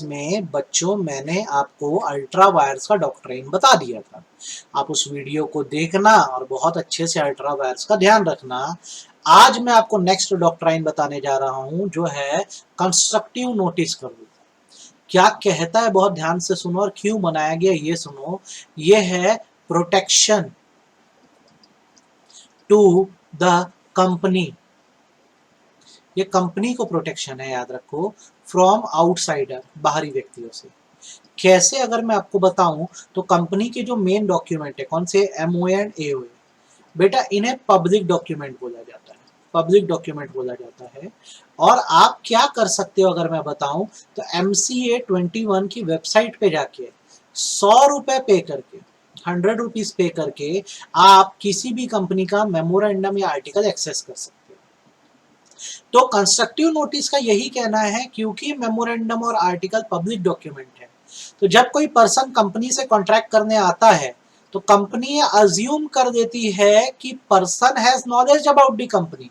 में बच्चों मैंने आपको अल्ट्रा वायर्स का डॉक्ट्राइन बता दिया था। आप उस वीडियो को देखना और बहुत अच्छे से अल्ट्रा वायर्स का ध्यान रखना। आज मैं आपको नेक्स्ट डॉक्ट्राइन बताने जा रहा हूं जो है कंस्ट्रक्टिव नोटिस का रूल। क्या कहता है बहुत ध्यान से सुनो और क्यों बनाया गया ये सुनो। ये है प्रोटेक्शन टू द कंपनी। ये कंपनी को प्रोटेक्शन है, याद रखो, फ्रॉम आउटसाइडर, बाहरी व्यक्तियों से। कैसे, अगर मैं आपको बताऊं तो कंपनी के जो मेन डॉक्यूमेंट है कौन से, एमओए एंड एओए, बेटा इन्हें पब्लिक डॉक्यूमेंट बोला जाता है। पब्लिक डॉक्यूमेंट बोला जाता है। और आप क्या कर सकते हो अगर मैं बताऊं तो MCA21 की वेबसाइट पे जाके 100 रुपए पे करके, 100 रुपीज पे करके आप किसी भी कंपनी का मेमोरेंडम या आर्टिकल एक्सेस कर सकते हो। तो कंस्ट्रक्टिव नोटिस का यही कहना है, क्योंकि मेमोरेंडम और आर्टिकल पब्लिक डॉक्यूमेंट है, तो जब कोई पर्सन कंपनी से कॉन्ट्रैक्ट करने आता है तो कंपनी अज्यूम कर देती है कि person has knowledge about the company.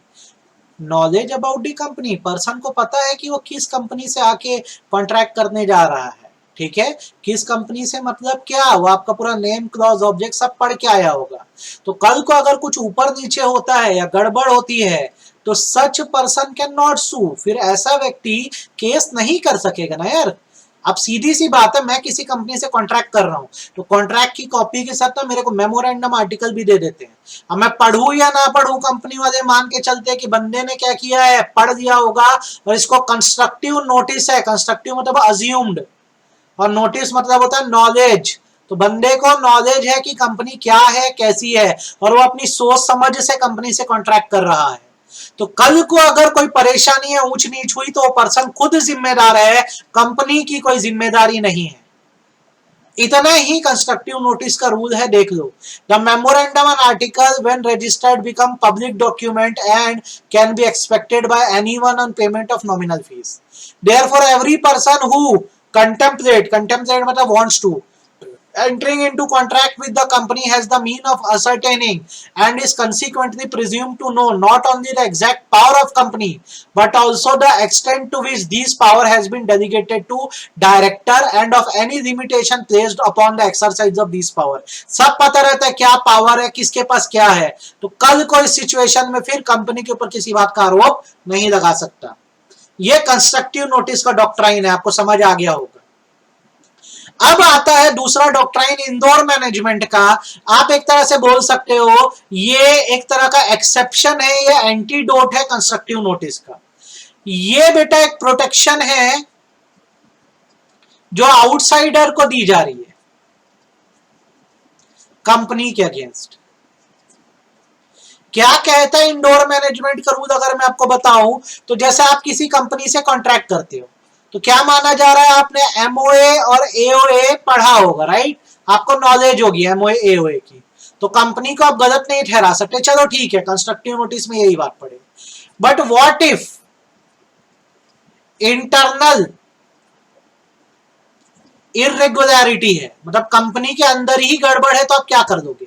Knowledge about the company, person को पता है कि वो किस कंपनी से आके कॉन्ट्रैक्ट करने जा रहा है। ठीक है, किस कंपनी से मतलब क्या, वो आपका पूरा नेम क्लॉज ऑब्जेक्ट सब पढ़ के आया होगा। तो कल को अगर कुछ ऊपर नीचे होता है या गड़बड़ होती है तो सच पर्सन कैन नॉट सू, फिर ऐसा व्यक्ति केस नहीं कर सकेगा ना यार। अब सीधी सी बात है, मैं किसी कंपनी से कॉन्ट्रैक्ट कर रहा हूं तो कॉन्ट्रैक्ट की कॉपी के साथ तो मेरे को मेमोरेंडम आर्टिकल भी दे देते हैं। अब मैं पढ़ूं या ना पढ़ूं, कंपनी वाले मान के चलते हैं कि बंदे ने क्या किया है, पढ़ दिया होगा, और इसको कंस्ट्रक्टिव नोटिस है। कंस्ट्रक्टिव मतलब अज्यूम्ड, और नोटिस मतलब होता है नॉलेज। तो बंदे को नॉलेज है कि कंपनी क्या है, कैसी है, और वो अपनी सोच समझ से कंपनी से कॉन्ट्रैक्ट कर रहा है। तो कल को अगर कोई परेशानी है, ऊंच नीच हुई, तो वो पर्सन खुद जिम्मेदार है, कंपनी की कोई जिम्मेदारी नहीं है। इतना ही कंस्ट्रक्टिव नोटिस का रूल है, देख लो। The memorandum and article when registered become public document and can be expected by anyone on payment of nominal fees. Therefore every person who contemplate मतलब wants to entering into contract with the company has the mean of ascertaining and is consequently presumed to know not only the exact power of company but also the extent to which this power has been delegated to director and of any limitation placed upon the exercise of this power। सब पता रहता है क्या power है, किसके पास क्या है, तो कल कोई सिचुएशन में फिर कंपनी के ऊपर किसी बात का आरोप नहीं लगा सकता। ये कंस्ट्रक्टिव नोटिस का डॉक्ट्राइन है, आपको समझ आ गया होगा। अब आता है दूसरा डॉक्ट्राइन इंदौर मैनेजमेंट का। आप एक तरह से बोल सकते हो ये एक तरह का एक्सेप्शन है, ये एंटीडोट है कंस्ट्रक्टिव नोटिस का। ये बेटा एक प्रोटेक्शन है जो आउटसाइडर को दी जा रही है कंपनी के अगेंस्ट। क्या कहता है इंडोर मैनेजमेंट का रूल, अगर मैं आपको बताऊं तो जैसे आप किसी कंपनी से कॉन्ट्रैक्ट करते हो तो क्या माना जा रहा है, आपने एमओए और एओए पढ़ा होगा, राइट, आपको नॉलेज होगी एमओए एओए की, तो कंपनी को आप गलत नहीं ठहरा सकते। चलो ठीक है, कंस्ट्रक्टिव नोटिस में यही बात पड़े। But what if internal irregularity है, मतलब कंपनी के अंदर ही गड़बड़ है, तो आप क्या कर दोगे,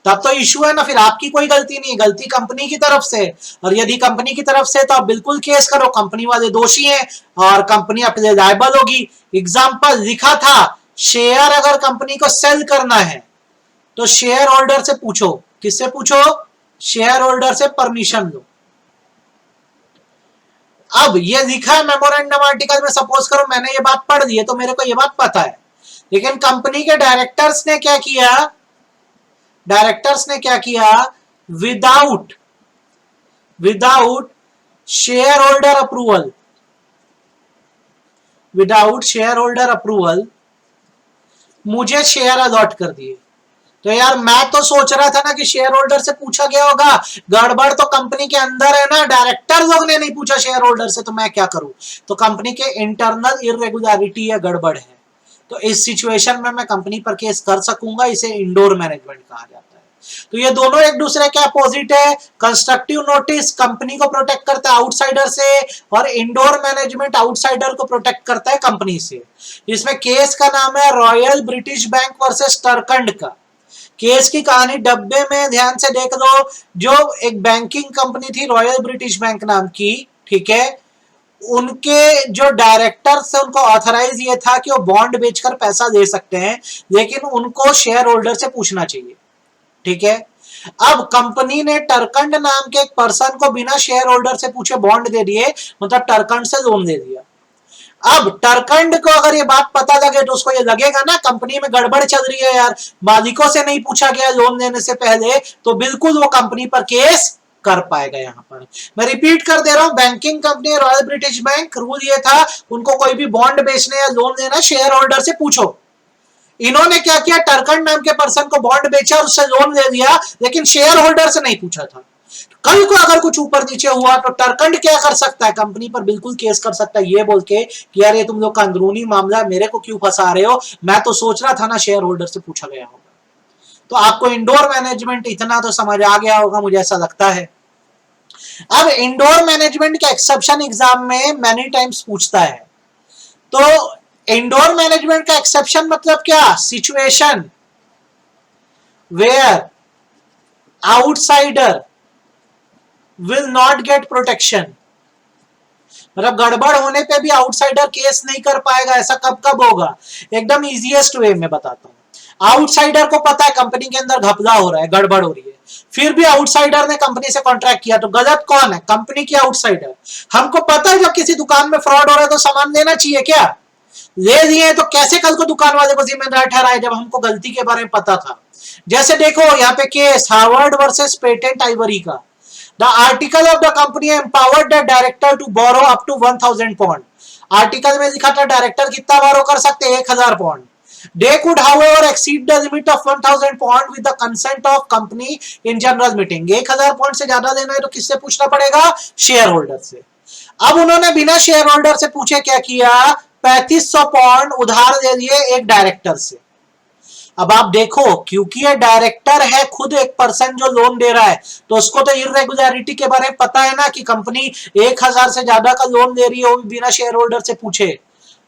तब तो इश्यू है ना, फिर आपकी कोई गलती नहीं है, गलती कंपनी की तरफ से। और यदि कंपनी की तरफ से तो आप बिल्कुल केस करो, कंपनी वाले दोषी हैं और कंपनी अपने लिए लायबल होगी। एग्जांपल लिखा था, शेयर अगर कंपनी को सेल करना है तो शेयर होल्डर से पूछो। किससे पूछो, शेयर होल्डर से परमिशन लो। अब ये लिखा है मेमोरेंडम आर्टिकल में, सपोज करो मैंने ये बात पढ़ दी है तो मेरे को ये बात पता है, लेकिन कंपनी के डायरेक्टर्स ने क्या किया, विदाउट शेयर होल्डर अप्रूवल मुझे शेयर अलॉट कर दिए। तो यार मैं तो सोच रहा था ना कि शेयर होल्डर से पूछा गया होगा, गड़बड़ तो कंपनी के अंदर है ना, डायरेक्टर लोग ने नहीं पूछा शेयर होल्डर से, तो मैं क्या करूं। तो कंपनी के इंटरनल इरेगुलरिटी या गड़बड़ है, तो इस सिचुएशन में मैं कंपनी पर केस कर सकूंगा, इसे इंडोर मैनेजमेंट कहा जाता है। तो ये दोनों एक दूसरे के अपोजिट है। कंस्ट्रक्टिव नोटिस कंपनी को प्रोटेक्ट करता है आउटसाइडर से, और इंडोर मैनेजमेंट आउटसाइडर को प्रोटेक्ट करता है कंपनी से। इसमें केस का नाम है रॉयल ब्रिटिश बैंक वर्सेस टर्कंड का। केस की कहानी डब्बे में ध्यान से देख लो। जो एक बैंकिंग कंपनी थी रॉयल ब्रिटिश बैंक नाम की, ठीक है, उनके जो डायरेक्टर्स है उनको ऑथराइज ये था कि वो बॉन्ड बेचकर पैसा दे सकते हैं, लेकिन उनको शेयर होल्डर से पूछना चाहिए। ठीक है, अब कंपनी ने टरकंड नाम के एक पर्सन को बिना शेयर होल्डर से पूछे बॉन्ड दे दिए, मतलब टरकंड से लोन दे दिया। अब टरकंड को अगर ये बात पता लगे तो उसको ये लगेगा ना कंपनी में गड़बड़ चल रही है यार, मालिकों से नहीं पूछा गया लोन देने से पहले, तो बिल्कुल वो कंपनी पर केस कर पाएगा। यहां पर मैं रिपीट कर दे रहा हूं, banking company royal British bank, rule ये था उनको कोई भी बॉन्ड बेचने या लोन देना शेयर होल्डर से पूछो। इन्होंने क्या किया, टरकंड नाम के पर्सन को बॉन्ड बेचा, उससे लोन ले लिया, लेकिन शेयर होल्डर से नहीं पूछा था। कल को अगर कुछ ऊपर नीचे हुआ तो टरकंड क्या कर सकता है, कंपनी पर बिल्कुल केस कर सकता है, ये बोल के कि यार ये तुम लोग का अंदरूनी मामला है, मेरे को क्यों फंसा रहे हो, मैं तो सोच रहा था ना शेयर होल्डर से पूछा गया होगा। तो आपको इंडोर मैनेजमेंट इतना तो समझ आ गया होगा, मुझे ऐसा लगता है। अब इंडोर मैनेजमेंट के एक्सेप्शन एग्जाम में मैनी टाइम्स पूछता है। तो इंडोर मैनेजमेंट का एक्सेप्शन मतलब क्या, situation where outsider will not get protection, मतलब गड़बड़ होने पे भी आउटसाइडर केस नहीं कर पाएगा। ऐसा कब कब होगा, एकदम इजीएस्ट वे में बताता हूं। आउटसाइडर को पता है कंपनी के अंदर घपला हो रहा है, गड़बड़ हो रही है, फिर भी आउटसाइडर ने कंपनी से कॉन्ट्रैक्ट किया, तो गलत कौन है, कंपनी की आउटसाइडर। हमको पता है जब किसी दुकान में फ्रॉड हो रहा है तो सामान देना चाहिए क्या, ले लिए, तो कैसे कल को दुकान वाले को जिम्मेदार ठहराए जब हमको गलती के बारे में पता था। जैसे देखो यहाँ पे case Harvard versus patent ivory का, the article of the company empowered the director to borrow up to 1000 pound. Article में लिखा था डायरेक्टर कितना बोरो कर सकते हैं, 1000 pound. They could however exceed the limit of 1000 pound with the consent of company in general meeting। 1000 pound से ज्यादा देना है तो किससे पूछना पड़ेगा, शेयर होल्डर से। अब उन्होंने बिना शेयर होल्डर से पूछे क्या किया, 3500 पाउंड उधार दे दिए एक डायरेक्टर से। अब आप देखो, क्योंकि ये डायरेक्टर है खुद एक पर्सन जो लोन दे रहा है, तो उसको तो इरेगुलरिटी के बारे में पता है ना कि कंपनी 1000 से ज्यादा का लोन दे रही है, वो भी बिना शेयर होल्डर से पूछे।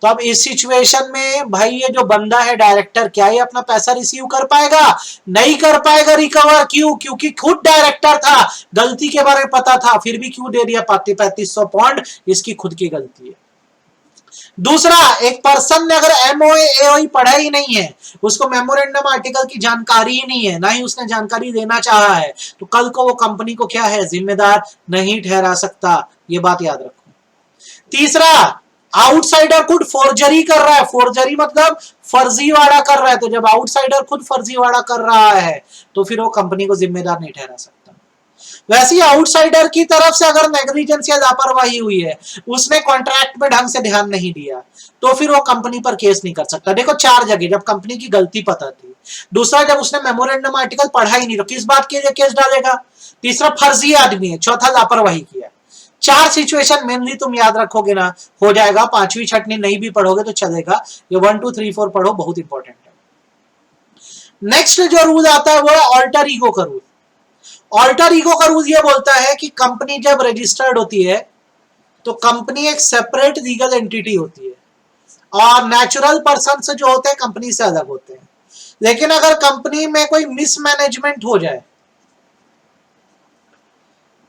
तो अब इस सिचुएशन में भाई ये जो बंदा है डायरेक्टर, क्या ये अपना पैसा रिसीव कर पाएगा, नहीं कर पाएगा रिकवर। क्यों, क्योंकि खुद डायरेक्टर था, गलती के बारे में पता था, फिर भी क्यों दे दिया 3500 पाउंड, इसकी खुद की गलती है। दूसरा, एक पर्सन ने अगर एमओए पढ़ा ही नहीं है, उसको मेमोरेंडम आर्टिकल की जानकारी ही नहीं है, ना ही उसने जानकारी देना चाहा है, तो कल को वो कंपनी को क्या है, जिम्मेदार नहीं ठहरा सकता। ये बात याद रखो। तीसरा, आउटसाइडर खुद फोर्जरी कर रहा है, फोर्जरी मतलब फर्जीवाड़ा कर रहा है, तो जब आउटसाइडर खुद फर्जीवाड़ा कर रहा है तो फिर वो कंपनी को जिम्मेदार नहीं ठहरा सकता। वैसे ही आउटसाइडर की तरफ से अगर नेग्लिजेंस या लापरवाही हुई है, उसने कॉन्ट्रैक्ट में ढंग से ध्यान नहीं दिया, तो फिर वो कंपनी पर केस नहीं कर सकता। देखो 4 जगह, जब कंपनी की गलती पता थी, दूसरा जब उसने मेमोरेंडम आर्टिकल पढ़ा ही नहीं तो किस बात के लिए केस डालेगा, तीसरा फर्जी आदमी है, चौथा लापरवाही किया। 4 सिचुएशन मेनली तुम याद रखोगे ना, हो जाएगा। 5वीं छठवीं नहीं भी पढ़ोगे तो चलेगा, ये 1 2 3 4 पढ़ो, बहुत इंपॉर्टेंट है। नेक्स्ट जो रूल आता है वो है ऑल्टर ईगो का रूल। ऑल्टर ईगो का रूल ये बोलता है कि कंपनी जब रजिस्टर्ड होती है तो कंपनी एक सेपरेट लीगल एंटिटी होती है और नेचुरल पर्सन जो होते हैं कंपनी से अलग होते हैं। लेकिन अगर कंपनी में कोई मिसमैनेजमेंट हो जाए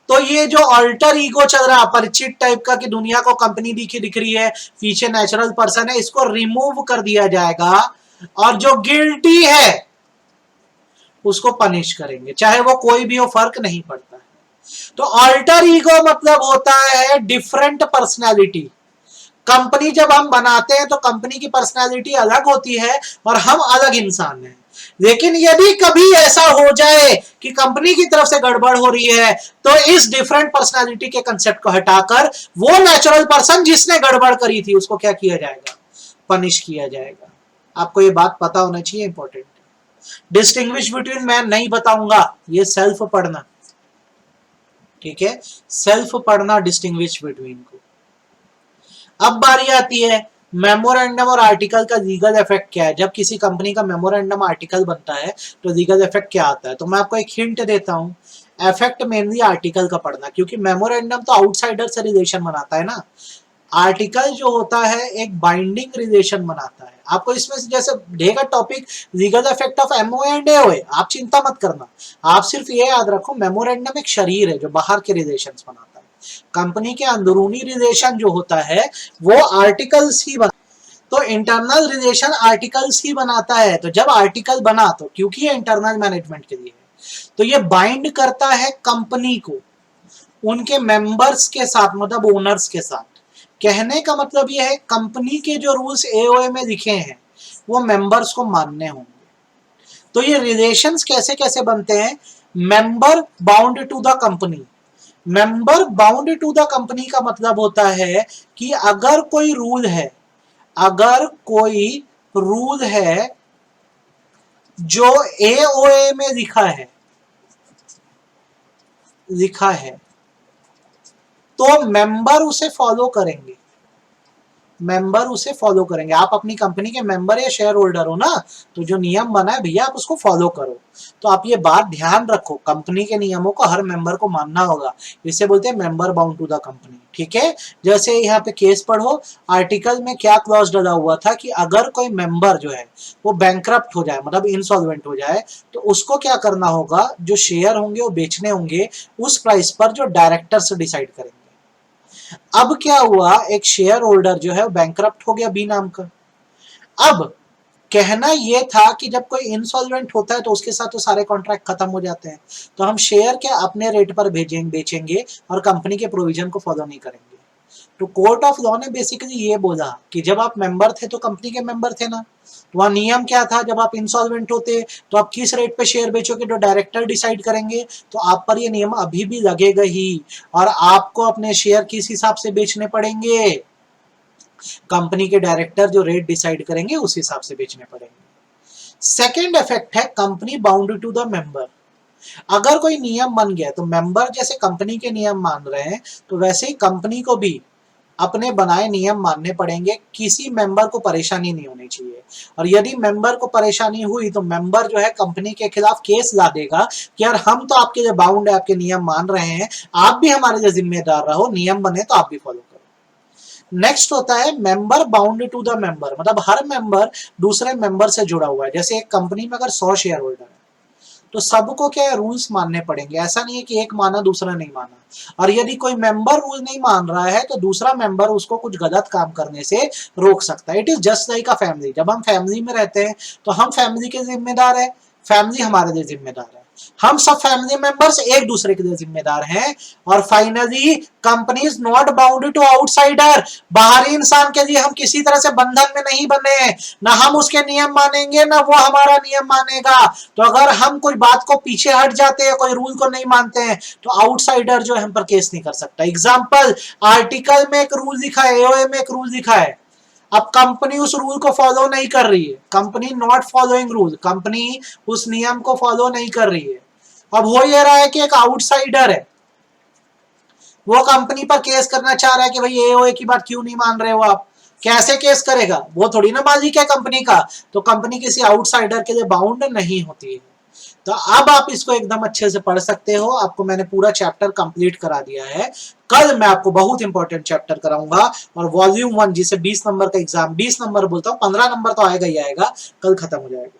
तो ये जो ऑल्टर ईगो चल रहा है अपरिचित टाइप का कि दुनिया को कंपनी दिख रही है, पीछे नेचुरल पर्सन है, इसको रिमूव कर दिया जाएगा और जो गिल्टी है उसको पनिश करेंगे, चाहे वो कोई भी हो, फर्क नहीं पड़ता है। तो ऑल्टर ईगो मतलब होता है डिफरेंट पर्सनैलिटी। कंपनी जब हम बनाते हैं तो कंपनी की पर्सनैलिटी अलग होती है और हम अलग इंसान हैं। लेकिन यदि कभी ऐसा हो जाए कि कंपनी की तरफ से गड़बड़ हो रही है तो इस डिफरेंट पर्सनैलिटी के कंसेप्ट को हटाकर वो नेचुरल पर्सन जिसने गड़बड़ करी थी उसको क्या किया जाएगा, पनिश किया जाएगा। आपको ये बात पता होना चाहिए, इंपॉर्टेंट। डिस्टिंग्विश बिटवीन मैं नहीं बताऊंगा, ये सेल्फ पढ़ना, ठीक है, सेल्फ पढ़ना डिस्टिंग्विश बिटवीन को। अब बारी आती है मेमोरेंडम और आर्टिकल का लीगल इफेक्ट क्या है। जब किसी कंपनी का मेमोरेंडम आर्टिकल बनता है तो लीगल इफेक्ट क्या आता है, तो मैं आपको एक हिंट देता हूं। इफेक्ट मेनली आर्टिकल का पढ़ना, क्योंकि मेमोरेंडम तो आउटसाइडर से रिलेशन बनाता है ना, आर्टिकल जो होता है एक बाइंडिंग रिलेशन बनाता है। आपको इसमें से जैसे ढेगा topic legal effect of MOA and AOA, आप चिंता मत करना, आप सिर्फ ये याद रखो मेमोरेंडम एक शरीर है जो बाहर के रिलेशंस बनाता है, कंपनी के अंदरूनी रिलेशन जो होता है वो आर्टिकल्स ही तो इंटरनल रिलेशन आर्टिकल्स ही बनाता है। तो जब आर्टिकल बना तो क्योंकि ये इंटरनल मैनेजमेंट के लिए है, तो ये बाइंड करता है कंपनी को उनके मेंबर्स के साथ, मतलब ओनर्स के साथ। कहने का मतलब ये है कंपनी के जो रूल्स एओए में लिखे हैं वो मेंबर्स को मानने होंगे। तो ये रिलेशंस कैसे कैसे बनते हैं? Member bound to the company. Member bound to the company का मतलब होता है कि अगर कोई रूल है, अगर कोई रूल है जो एओए में लिखा है तो मेंबर उसे फॉलो करेंगे, मेंबर उसे फॉलो करेंगे। आप अपनी कंपनी के मेंबर या शेयर होल्डर हो ना, तो जो नियम बना है भैया आप उसको फॉलो करो। तो आप ये बात ध्यान रखो, कंपनी के नियमों को हर मेंबर को मानना होगा। इसे बोलते हैं member bound to the company, ठीक है। जैसे यहाँ पे केस पढ़ो, आर्टिकल में क्या क्लॉज डाला हुआ था कि अगर कोई मेंबर जो है वो बैंकरप्ट हो जाए, मतलब इंसॉल्वेंट हो जाए, तो उसको क्या करना होगा, जो शेयर होंगे वो बेचने होंगे उस प्राइस पर जो डायरेक्टर्स डिसाइड करेंगे। अब क्या हुआ, एक शेयर होल्डर जो है बैंकरप्ट हो गया बी नाम का। अब कहना यह था कि जब कोई इंसॉल्वेंट होता है तो उसके साथ तो सारे कॉन्ट्रैक्ट खत्म हो जाते हैं, तो हम शेयर के अपने रेट पर बेचेंगे और कंपनी के प्रोविजन को फॉलो नहीं करेंगे। तो कोर्ट ऑफ लॉ ने बेसिकली ये बोला कि जब आप मेंबर थे तो कंपनी के मेंबर थे ना, वहां नियम क्या था, जब आप इंसॉल्वेंट होते तो आप किस रेट पे शेयर बेचोगे तो डायरेक्टर डिसाइड करेंगे। तो आप पर ये नियम अभी भी लगेगा ही और आपको अपने शेयर किस हिसाब से बेचने पड़ेंगे, कंपनी के डायरेक्टर जो रेट डिसाइड करेंगे उस हिसाब से बेचने पड़ेंगे। सेकेंड इफेक्ट है company bound to the member. अगर कोई नियम बन गया तो मेंबर जैसे कंपनी के नियम मान रहे हैं तो वैसे ही कंपनी को भी अपने बनाए नियम मानने पड़ेंगे, किसी मेंबर को परेशानी नहीं होनी चाहिए। और यदि मेंबर को परेशानी हुई तो मेंबर जो है कंपनी के खिलाफ केस ला देगा कि यार हम तो आपके लिए बाउंड है, आपके नियम मान रहे हैं, आप भी हमारे लिए जिम्मेदार रहो, नियम बने तो आप भी फॉलो करो। नेक्स्ट होता है member bound to the member, मतलब हर मेंबर दूसरे मेंबर से जुड़ा हुआ है। जैसे एक कंपनी में अगर 100 शेयर होल्डर है तो सबको क्या है, रूल्स मानने पड़ेंगे। ऐसा नहीं है कि एक माना दूसरा नहीं माना। और यदि कोई मेंबर रूल नहीं मान रहा है तो दूसरा मेंबर उसको कुछ गलत काम करने से रोक सकता है। It is just like a family. जब हम फैमिली में रहते हैं तो हम फैमिली के जिम्मेदार है, फैमिली हमारे लिए जिम्मेदार है, हम सब फैमिली मेंबर्स एक दूसरे के लिए जिम्मेदार हैं। और finally company is not bound to outsider. बाहरी इंसान के लिए हम किसी तरह से बंधन में नहीं बने हैं, ना हम उसके नियम मानेंगे ना वो हमारा नियम मानेगा। तो अगर हम कोई बात को पीछे हट जाते हैं, कोई रूल को नहीं मानते हैं, तो आउटसाइडर जो है हम पर केस नहीं कर सकता। एग्जाम्पल, आर्टिकल में एक रूल लिखा है, एओए में एक रूल लिखा है, अब कंपनी उस रूल को फॉलो नहीं कर रही है, company not following rule, company उस नियम को फॉलो नहीं कर रही है। अब हो ये रहा है कि एक आउटसाइडर है, वो कंपनी पर केस करना चाह रहा है कि भाई एओए की बात क्यों नहीं मान रहे हो आप। कैसे केस करेगा, वो थोड़ी ना मालिक है कंपनी का। तो कंपनी किसी आउटसाइडर के लिए बाउंड नहीं होती है। तो अब आप इसको एकदम अच्छे से पढ़ सकते हो। आपको मैंने पूरा चैप्टर कंप्लीट करा दिया है। कल मैं आपको बहुत इंपॉर्टेंट चैप्टर कराऊंगा और वॉल्यूम 1 जिसे 20 नंबर का एग्जाम, 20 नंबर बोलता हूँ, 15 नंबर तो आएगा ही आएगा, कल खत्म हो जाएगा।